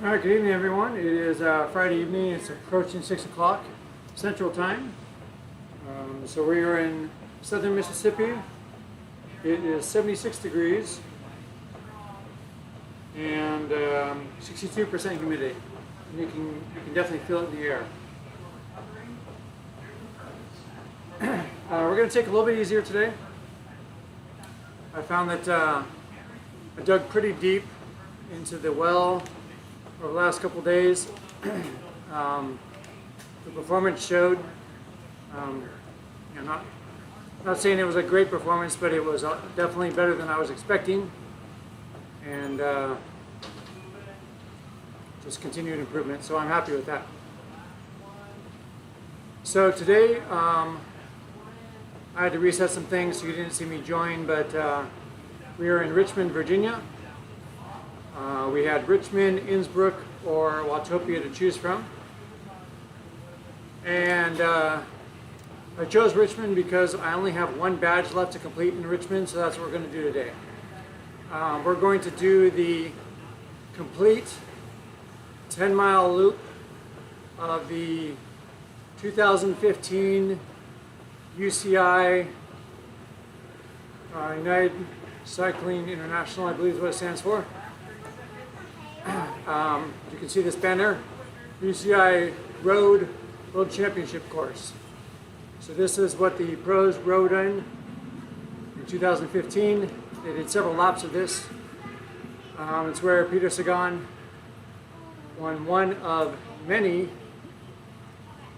All right, good evening, everyone. It is Friday evening. It's approaching 6 o'clock Central Time. So we are in southern Mississippi. It is 76 degrees and 62% humidity. And you can definitely feel it in the air. We're going to take a little bit easier today. I found that I dug pretty deep into the well over the last couple days. The performance showed, not saying it was a great performance, but it was definitely better than I was expecting, and just continued improvement, so I'm happy with that. So today I had to reset some things, so you didn't see me join, but we are in Richmond, Virginia. We had Richmond, Innsbruck, or Watopia to choose from. And I chose Richmond because I only have one badge left to complete in Richmond, so that's what we're going to do today. We're going to do the complete 10-mile loop of the 2015 UCI United Cycling International, I believe is what it stands for. You can see this banner, UCI Road World Championship course. So this is what the pros rode in 2015. They did several laps of this. It's where Peter Sagan won one of many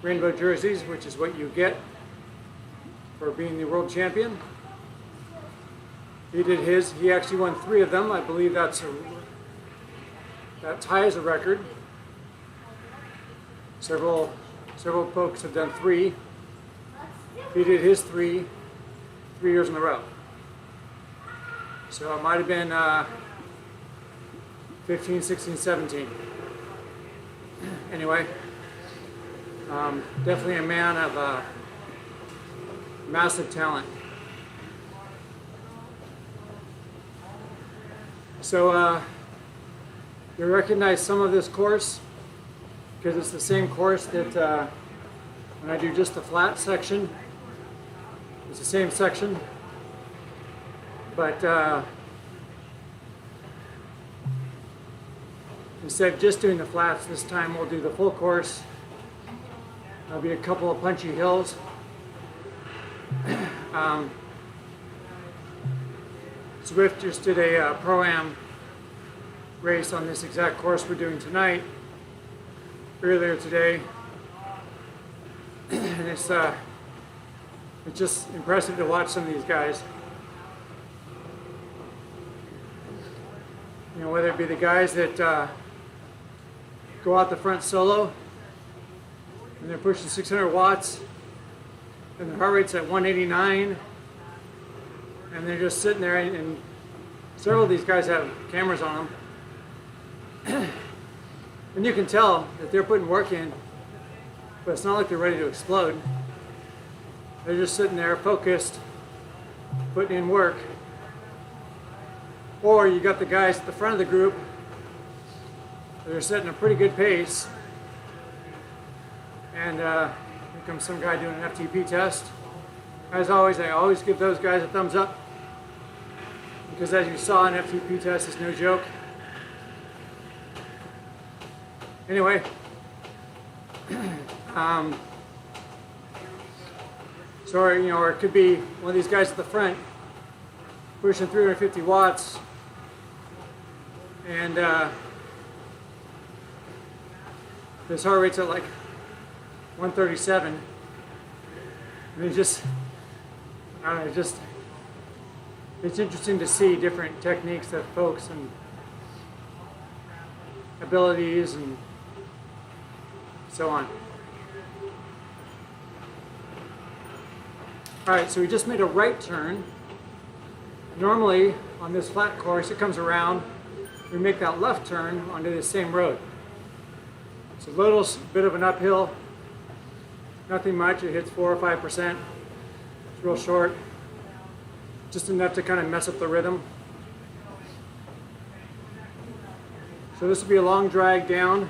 rainbow jerseys, which is what you get for being the world champion. He did his. He actually won 3 of them. I believe that ties a record. Several folks have done 3. He did his 3 years in a row. So it might have been 15, 16, 17. Anyway, definitely a man of massive talent. So you recognize some of this course because it's the same course that when I do just the flat section, it's the same section, but instead of just doing the flats, this time we'll do the full course. There'll be a couple of punchy hills. Zwift just did a Pro-Am race on this exact course we're doing tonight, earlier today, and it's just impressive to watch some of these guys. You know, whether it be the guys that go out the front solo and they're pushing 600 watts and their heart rate's at 189 and they're just sitting there, and several of these guys have cameras on them. And you can tell that they're putting work in, but it's not like they're ready to explode. They're just sitting there focused, putting in work. Or you got the guys at the front of the group that are setting a pretty good pace. And here comes some guy doing an FTP test. As always, I always give those guys a thumbs up, because as you saw, an FTP test is no joke. Anyway, so you know, or it could be one of these guys at the front pushing 350 watts, and his heart rate's at like 137, and it just, I don't know, it's interesting to see different techniques that folks and abilities and so on. Alright, so we just made a right turn. Normally on this flat course it comes around, we make that left turn onto the same road. It's a little bit of an uphill, nothing much, it hits 4 or 5%. It's real short, just enough to kind of mess up the rhythm. So this will be a long drag down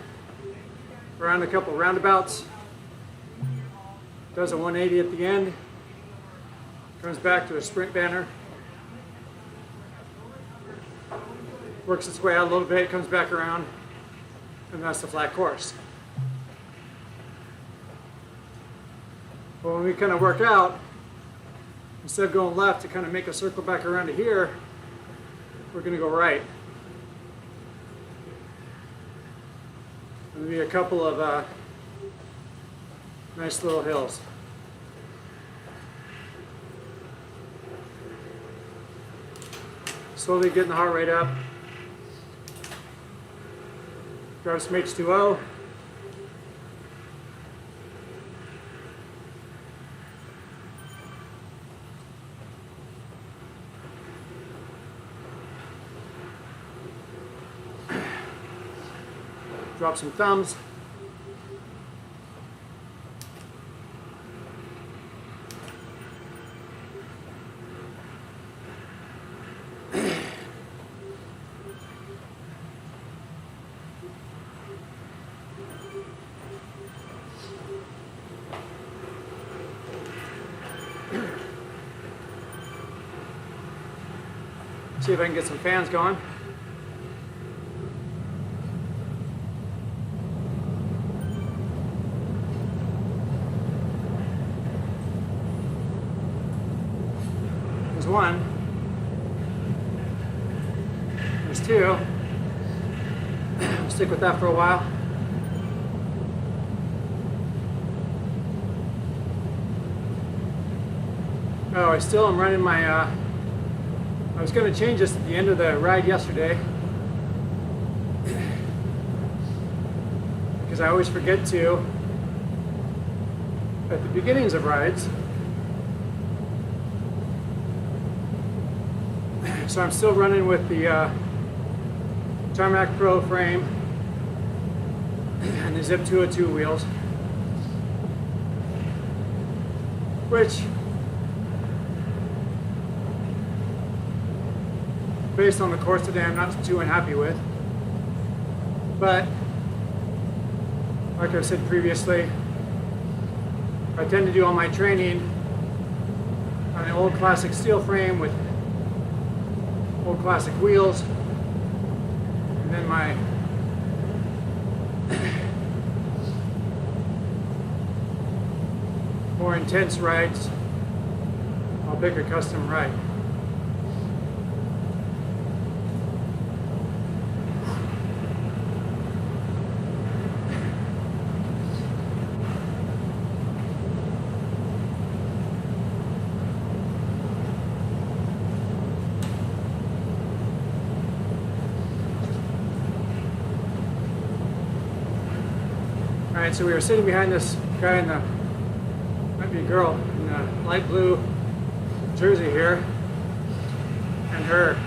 around a couple roundabouts. Does a 180 at the end. Comes back to a sprint banner. Works its way out a little bit, comes back around, and that's the flat course. But when we kind of work out, instead of going left to kind of make a circle back around to here, we're going to go right. There'll be a couple of nice little hills. Slowly getting the heart rate up. Grab some H2O. Drop some thumbs. See if I can get some fans going. There's one. There's two. I'll stick with that for a while. Oh, I still am running my I was going to change this at the end of the ride yesterday because I always forget to at the beginnings of rides. So I'm still running with the Tarmac Pro frame and the Zip 202 wheels, which based on the course today, I'm not too unhappy with. But, like I said previously, I tend to do all my training on an old classic steel frame with old classic wheels. And then my more intense rides, I'll pick a custom ride. Alright, so we were sitting behind this guy in the, might be a girl, in the light blue jersey here, and her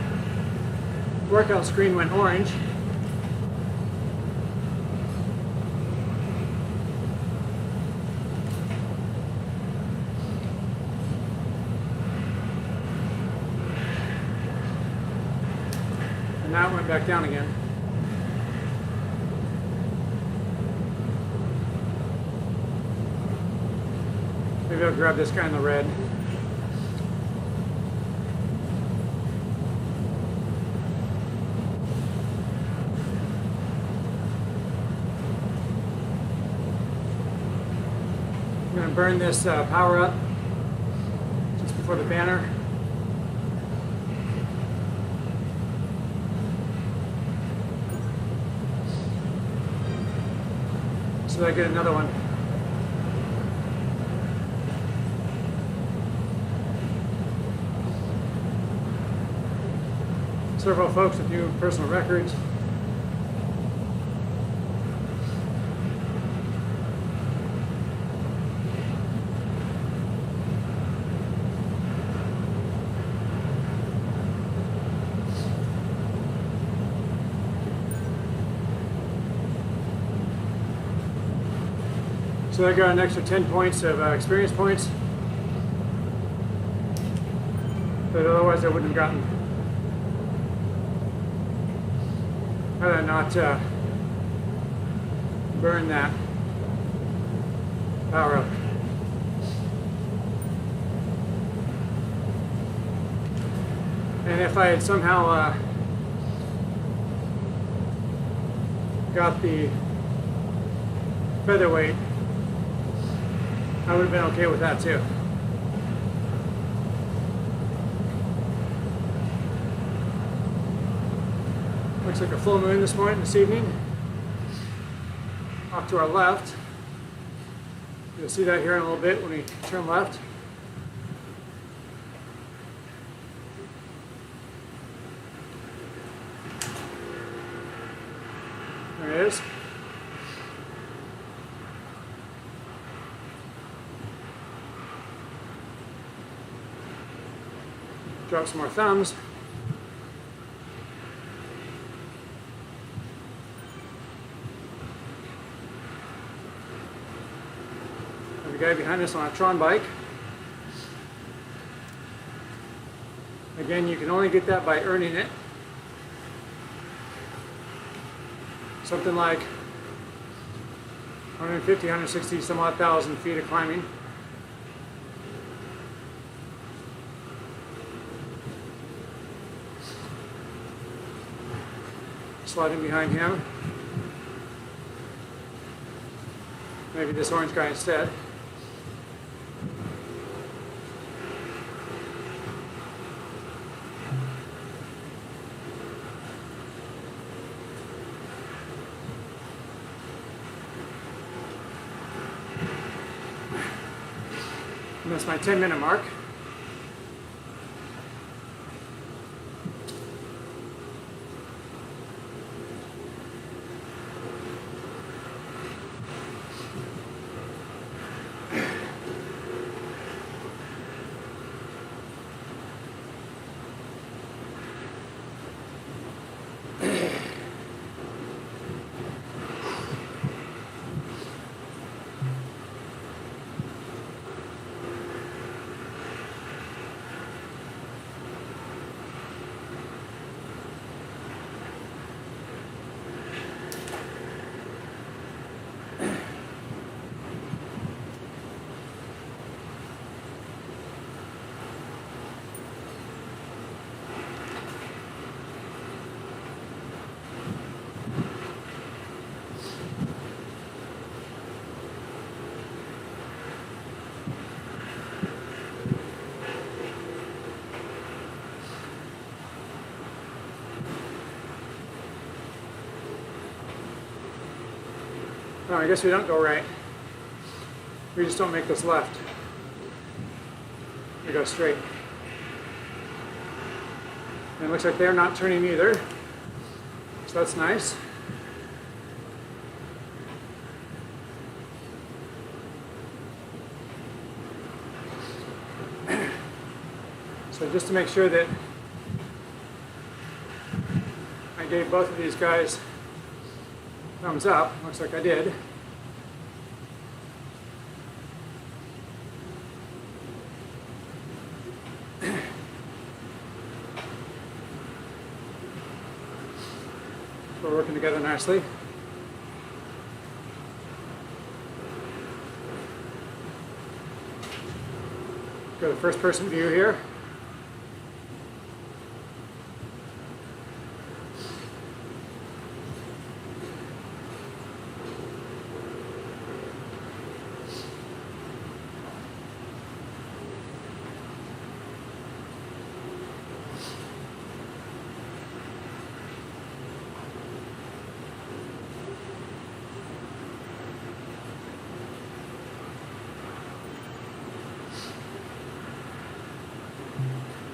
workout screen went orange. And now it went back down again. Maybe I'll grab this guy in the red. I'm going to burn this power up just before the banner. So that I get another one. Several folks with new personal records. So I got an extra 10 points of experience points that otherwise I wouldn't have gotten. how to not burn that power up. And if I had somehow got the featherweight, I would have been okay with that too. Looks like a full moon this evening. Off to our left. You'll see that here in a little bit when we turn left. There it is. Drop some more thumbs. Have the guy behind us on a Tron bike. Again, you can only get that by earning it. Something like 150, 160 some odd thousand feet of climbing. Sliding behind him. Maybe this orange guy instead. And that's my 10-minute mark. No, I guess we don't go right. We just don't make this left. We go straight. And it looks like they're not turning either. So that's nice. So just to make sure that I gave both of these guys thumbs up, looks like I did. We're working together nicely. Go to first person view here.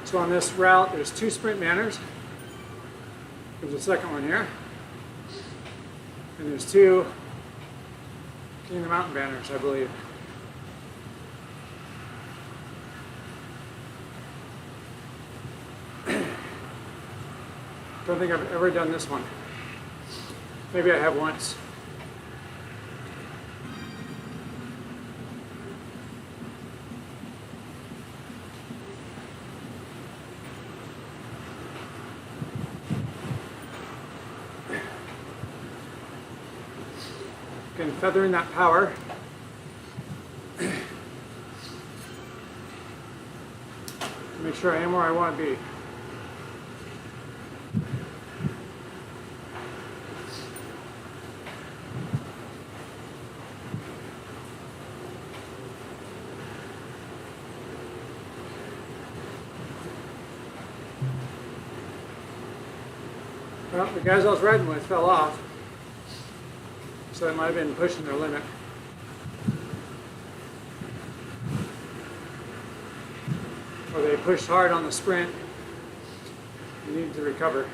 So on this route, there's 2 sprint banners. There's a second one here. And there's 2 King of the Mountain banners, I believe. Don't think I've ever done this one. Maybe I have once. Again, feathering that power. Make sure I am where I want to be. Well, the guys I was riding with fell off, so they might have been pushing their limit. Or they pushed hard on the sprint and needed to recover.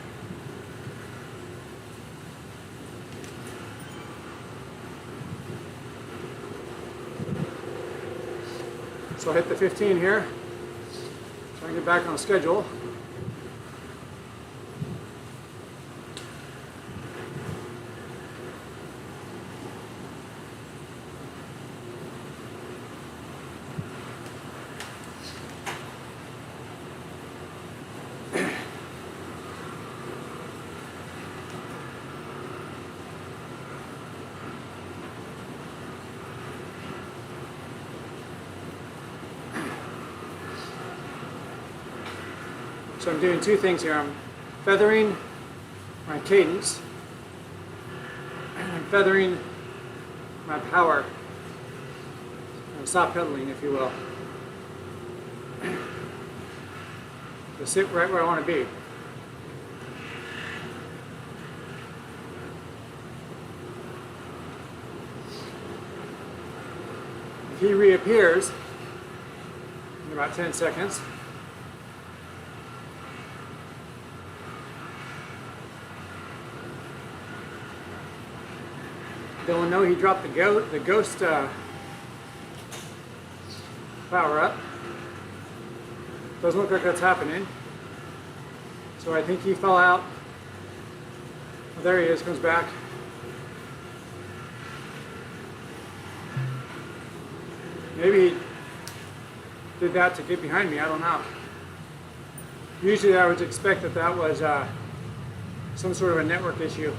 So I hit the 15 here, try and get back on schedule. So I'm doing two things here. I'm feathering my cadence, and I'm feathering my power. Stop pedaling, if you will. To sit right where I want to be. If he reappears in about 10 seconds, they'll know he dropped the ghost power up. Doesn't look like that's happening. So I think he fell out. Oh, there he is, comes back. Maybe he did that to get behind me, I don't know. Usually I would expect that that was some sort of a network issue.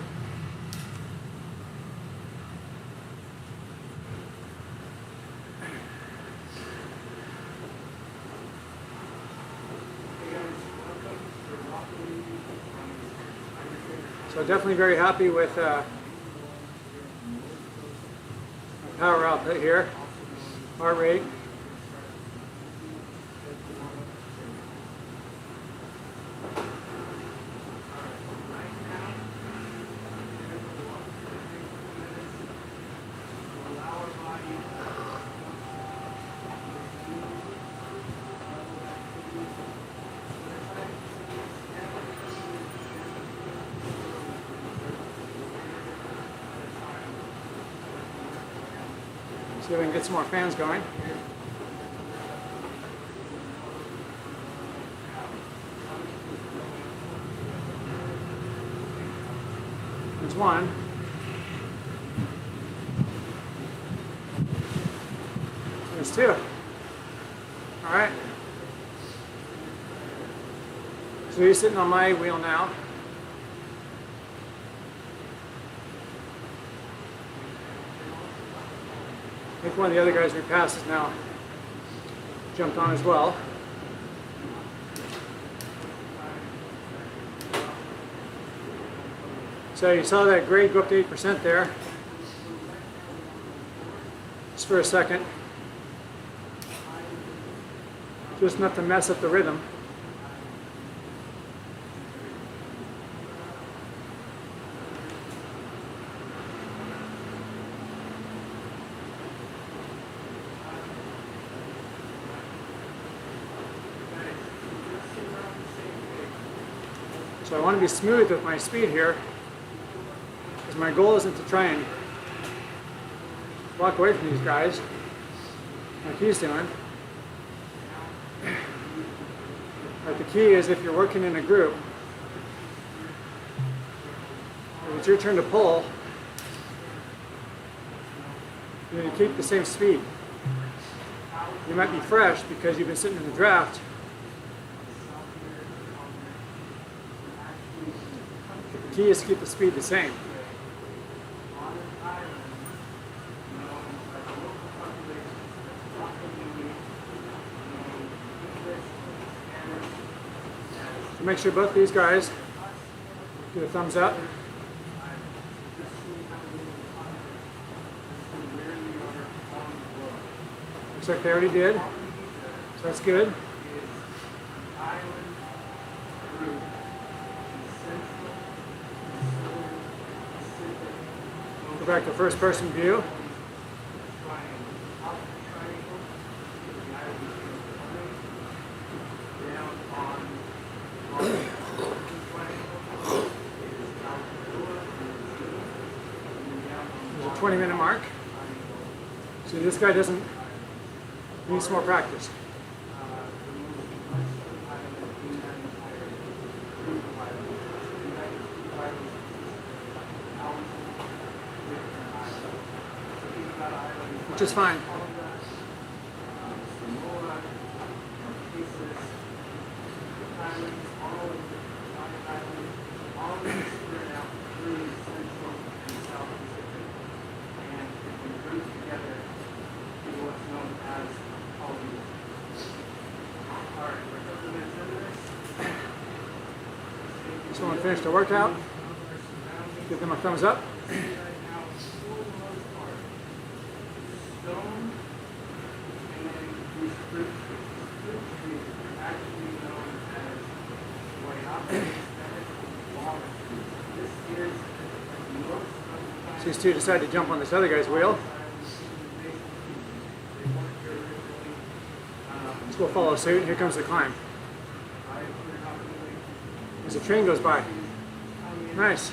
So definitely very happy with my power output here, heart rate. See if we can get some more fans going. There's one. There's two. All right. So he's sitting on my wheel now. I think one of the other guys we passed is now jumped on as well. So you saw that grade go up to 8% there, just for a second. Just enough to mess up the rhythm. So I want to be smooth with my speed here, because my goal isn't to try and walk away from these guys like he's doing. But the key is, if you're working in a group, if it's your turn to pull, you need to keep the same speed. You might be fresh because you've been sitting in the draft. The key is to keep the speed the same. Make sure both these guys get a thumbs up. Looks like they already did, so that's good. Go back to first person view. There's a 20-minute mark. See, this guy doesn't need some more practice. Which is fine. Someone finished the workout. Give them a thumbs up. So these two decide to jump on this other guy's wheel. So we'll follow suit. Here comes the climb. As the train goes by. Nice.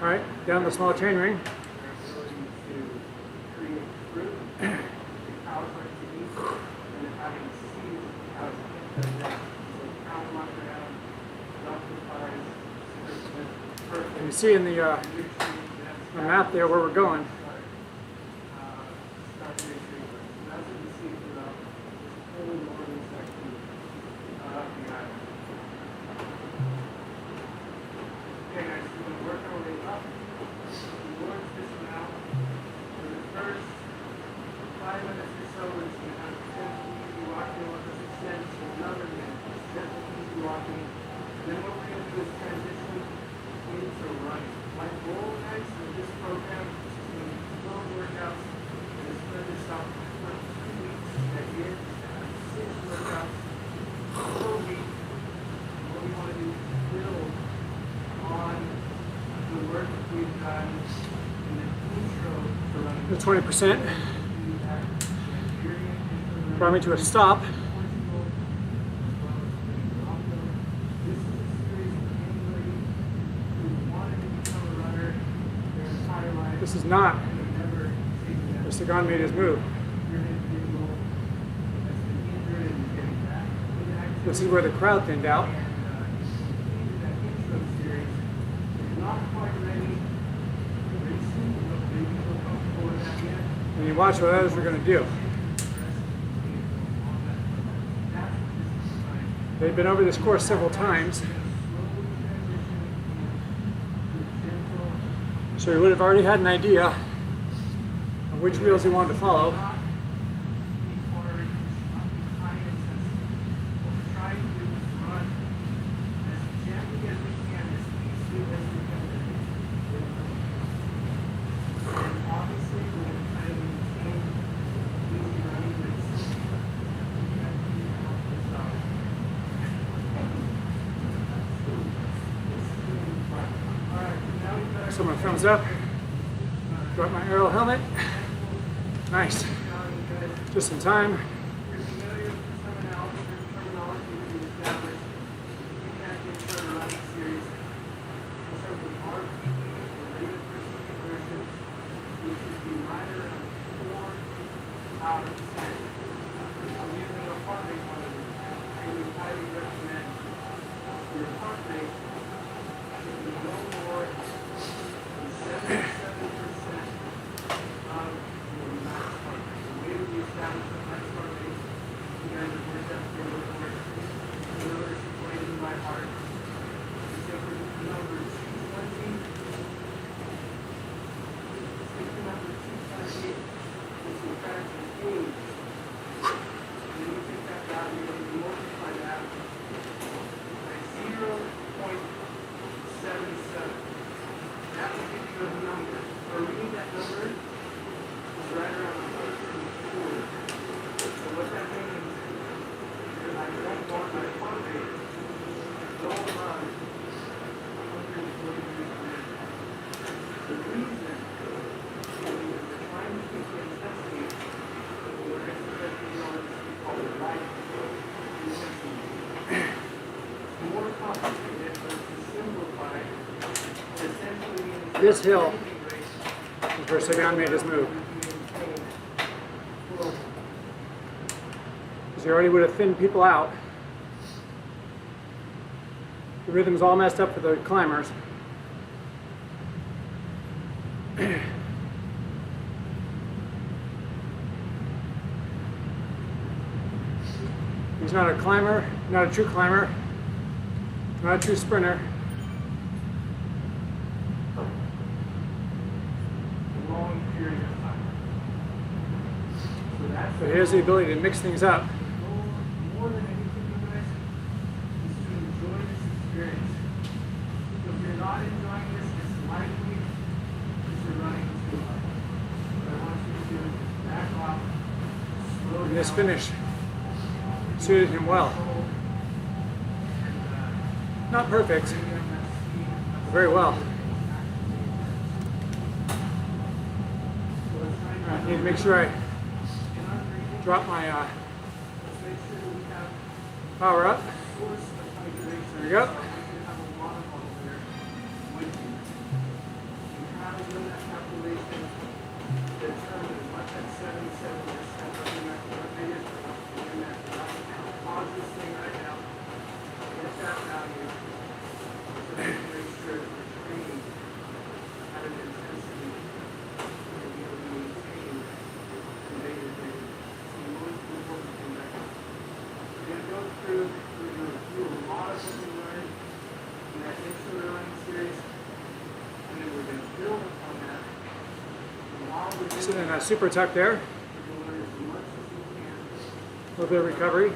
All right, down the small chain ring. You see in the map there where we're going. The 20% brought me to a stop. This is not where Sagan made his move. This is where the crowd thinned out. And you watch what others are going to do. They've been over this course several times, so he would have already had an idea of which wheels he wanted to follow. Someone thumbs up. Got my aero helmet. Nice. Just in time. this hill is where Sagan made his move. Because he already would have thinned people out. The rhythm's all messed up for the climbers. He's not a climber, not a true climber, not a true sprinter. But he has the ability to mix things up. More than anything, you guys, is to enjoy this experience. If you're not enjoying this, it's likely that you're running too hard. But I want you to back off, slow down. And this finish suited him well. Not perfect, but very well. I need to make sure I drop my power up. There we go. Sitting in a super tuck there. A little bit of recovery.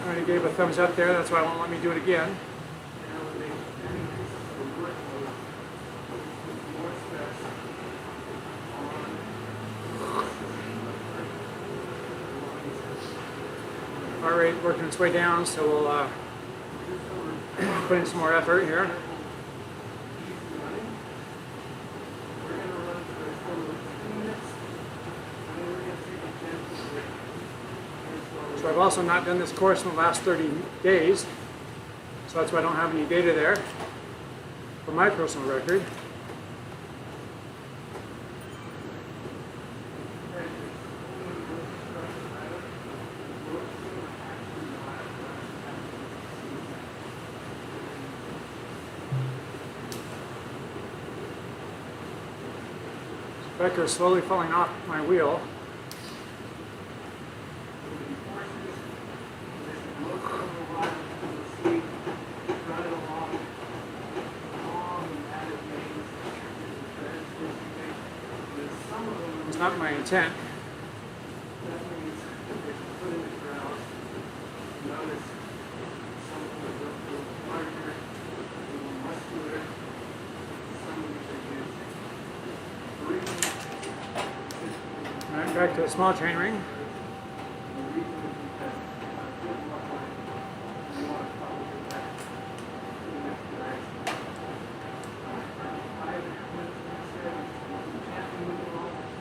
Already gave a thumbs up there, that's why it won't let me do it again. Heart rate working its way down, so we'll put in some more effort here. So I've also not done this course in the last 30 days, so that's why I don't have any data there for my personal record. Becker is slowly falling off my wheel. It's not my intent. Alright, back to the small chain ring.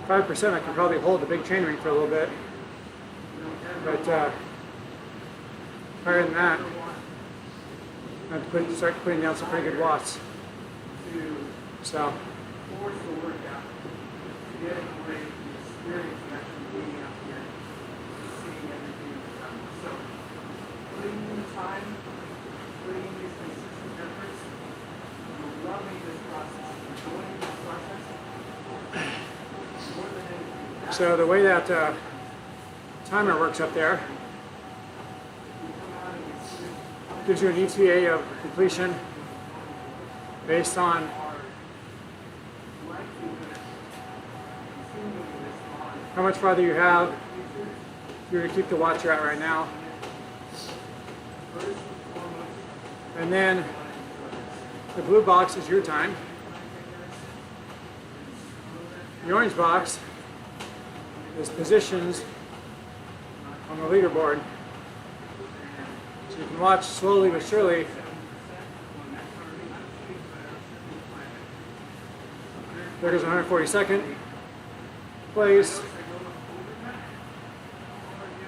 %, I can probably hold the big chain ring for a little bit, but higher than that, I have to start putting down some pretty good watts. So, so the way that timer works up there gives you an ETA of completion based on how much farther you have. You're going to keep the watts you're at right now. And then The blue box is your time. The orange box is positions on the leaderboard. So you can watch slowly but surely there goes 142nd place.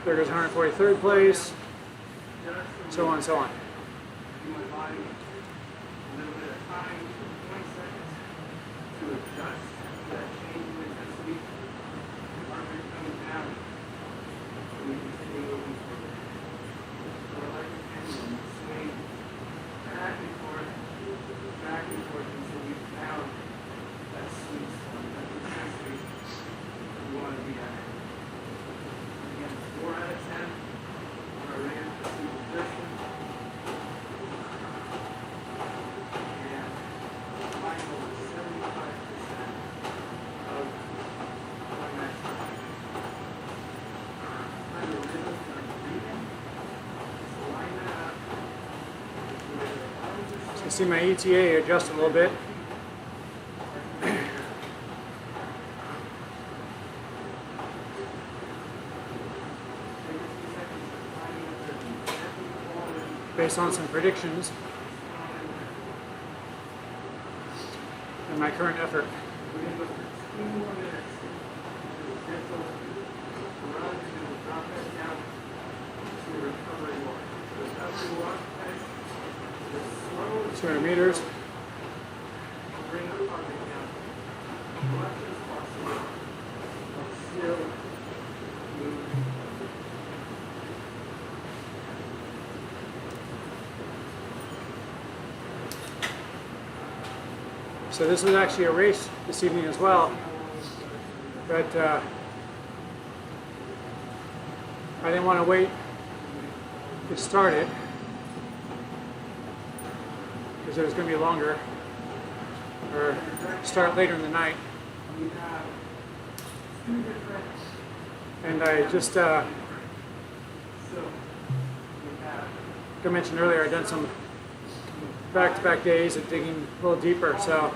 There goes 143rd place. So on and so on. You see my ETA adjust a little bit. Based on some predictions and my current effort. Two 200 meters. So this is actually a race this evening as well, but I didn't want to wait to start it because it was going to be longer, or start later in the night. And I just, like I mentioned earlier, I've done some back-to-back days of digging a little deeper, so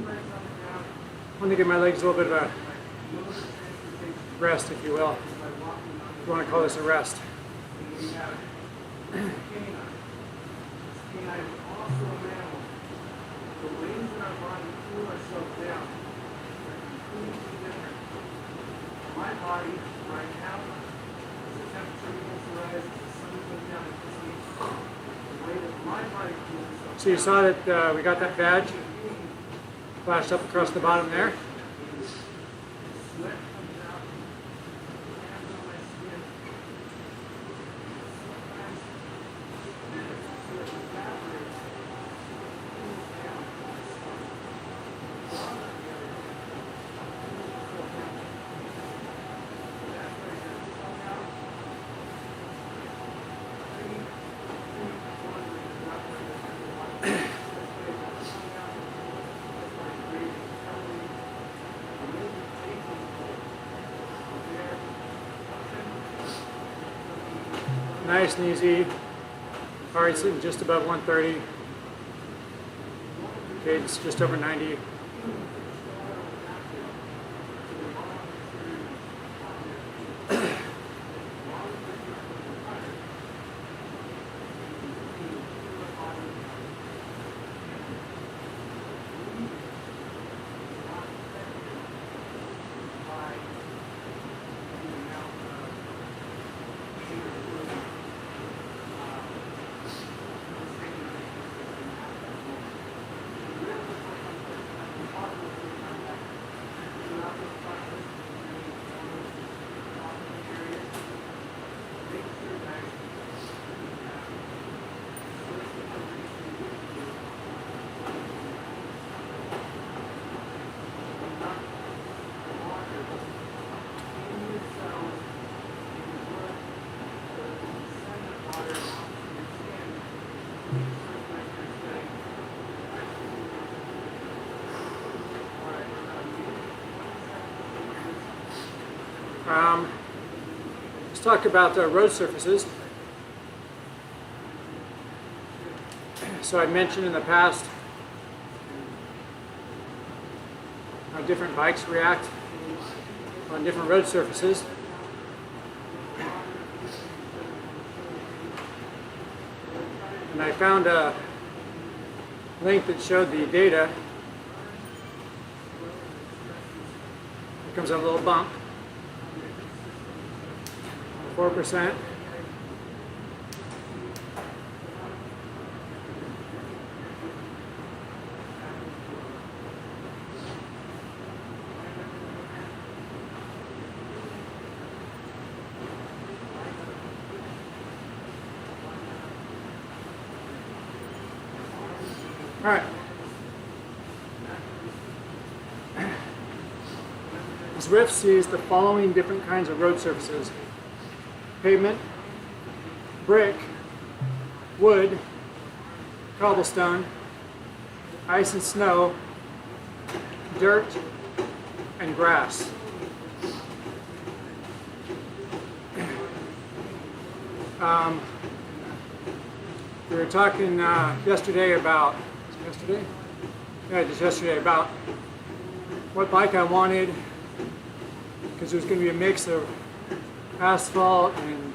I want to give my legs a little bit of a rest, if you will. If you want to call this a rest. My body right now, the temperature begins to rise, the sun goes down, the way that my body feels. So you saw that we got that badge flashed up across the bottom there. Sweat comes out, hands on my skin. Sometimes it evaporates, cools down. Nice and easy. Heart sitting just above 130. Okay, it's just over 90. Let's talk about road surfaces. So I mentioned in the past how different bikes react on different road surfaces. And I found a link that showed the data. Here comes a little bump. 4%. All right. Zwift sees the following different kinds of road surfaces: pavement, brick, wood, cobblestone, ice and snow, dirt, and grass. We were talking yesterday about what bike I wanted, because there's going to be a mix of asphalt and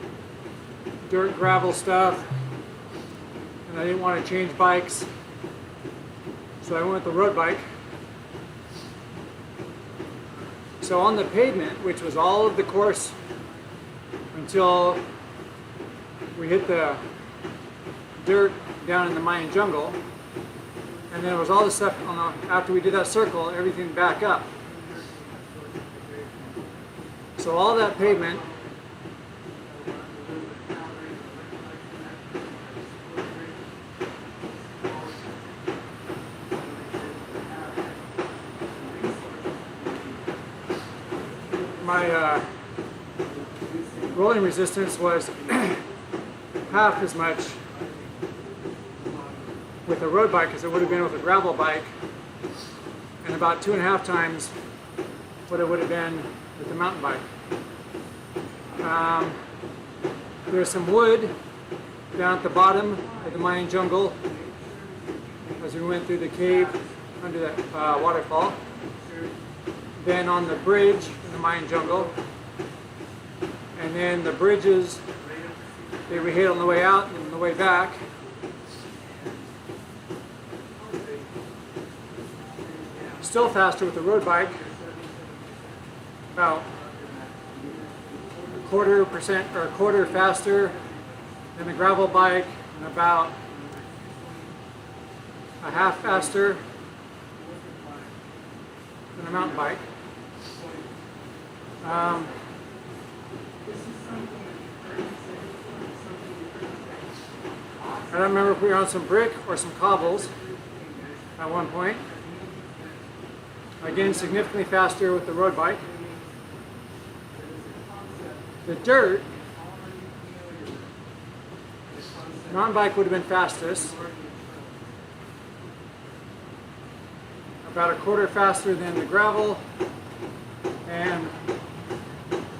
dirt gravel stuff, and I didn't want to change bikes, so I went with the road bike. So on the pavement, which was all of the course until we hit the dirt down in the Mayan jungle, and then there was all this stuff on the, after we did that circle, everything back up. So all that pavement my rolling resistance was half as much with a road bike as it would have been with a gravel bike, and about 2.5 times what it would have been with the mountain bike. There's some wood down at the bottom of the Mayan jungle as we went through the cave under that waterfall. Then on the bridge in the Mayan jungle, and then the bridges that we hit on the way out and on the way back. Still faster with the road bike, about 1/4% or 1/4 faster than the gravel bike, and about 1/2 faster than the mountain bike. I don't remember if we were on some brick or some cobbles at one point. Again, significantly faster with the road bike. The dirt, mountain bike would have been fastest. About 1/4 faster than the gravel, and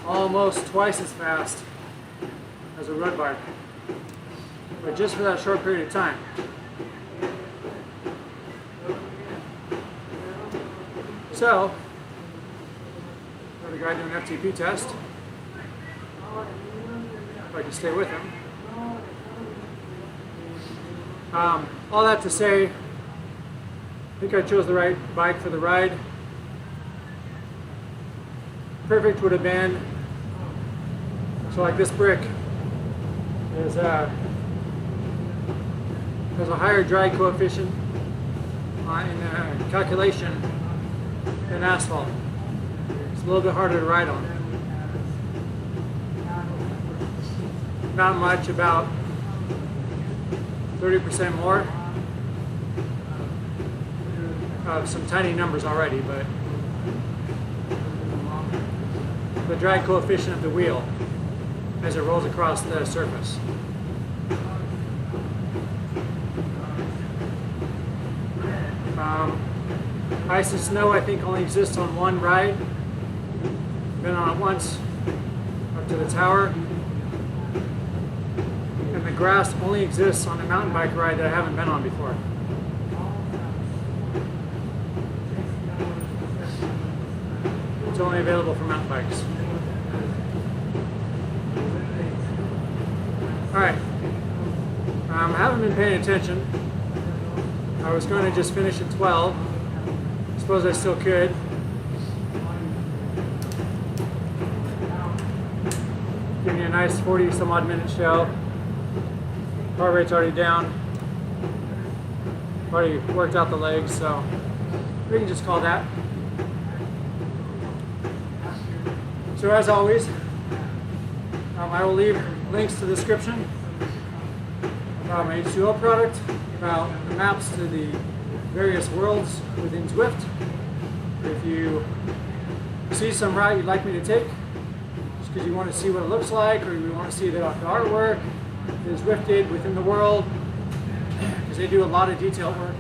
almost twice as fast as a road bike. But just for that short period of time. So, got a guy doing an FTP test. If I can stay with him. All that to say, I think I chose the right bike for the ride. Perfect would have been, so like this brick is there's a higher drag coefficient in the calculation than asphalt. It's a little bit harder to ride on. Not much, about 30% more. Some tiny numbers already, but the drag coefficient of the wheel as it rolls across the surface. Ice and snow, I think, only exists on one ride. Been on it once up to the tower, and and the grass only exists on a mountain bike ride that I haven't been on before. It's only available for mountain bikes. Alright, I haven't been paying attention. I was going to just finish at 12. I suppose I still could. Give me a nice 40 some odd minute show. Heart rate's already down. Already worked out the legs, so we can just call that. So as always, I will leave links to the description about my H2O product, about the maps to the various worlds within Zwift. If you see some route you'd like me to take, just because you want to see what it looks like, or you want to see the artwork that Zwift did within the world, because they do a lot of detailed work.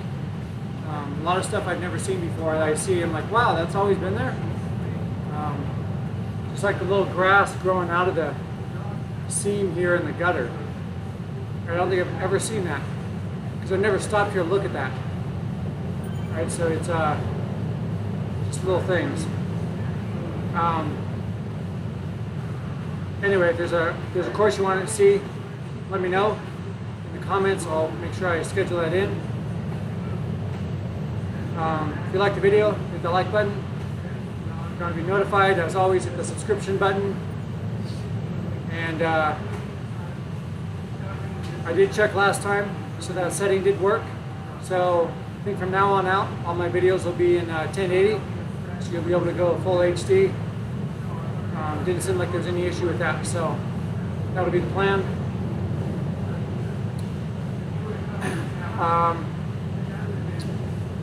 A lot of stuff I've never seen before. I see, I'm like, wow, that's always been there. Just like the little grass growing out of the seam here in the gutter. I don't think I've ever seen that, because I've never stopped here to look at that. Right, so it's just little things. Anyway, if there's a course you want to see, let me know in the comments. I'll make sure I schedule that in. If you like the video, hit the like button. If you want to be notified, as always, hit the subscription button. And I did check last time, so that setting did work. So I think from now on out, all my videos will be in 1080, so you'll be able to go full HD. Didn't seem like there's any issue with that, so that'll be the plan. I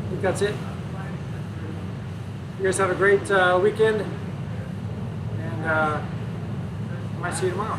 think that's it. You guys have a great weekend, and I might see you tomorrow.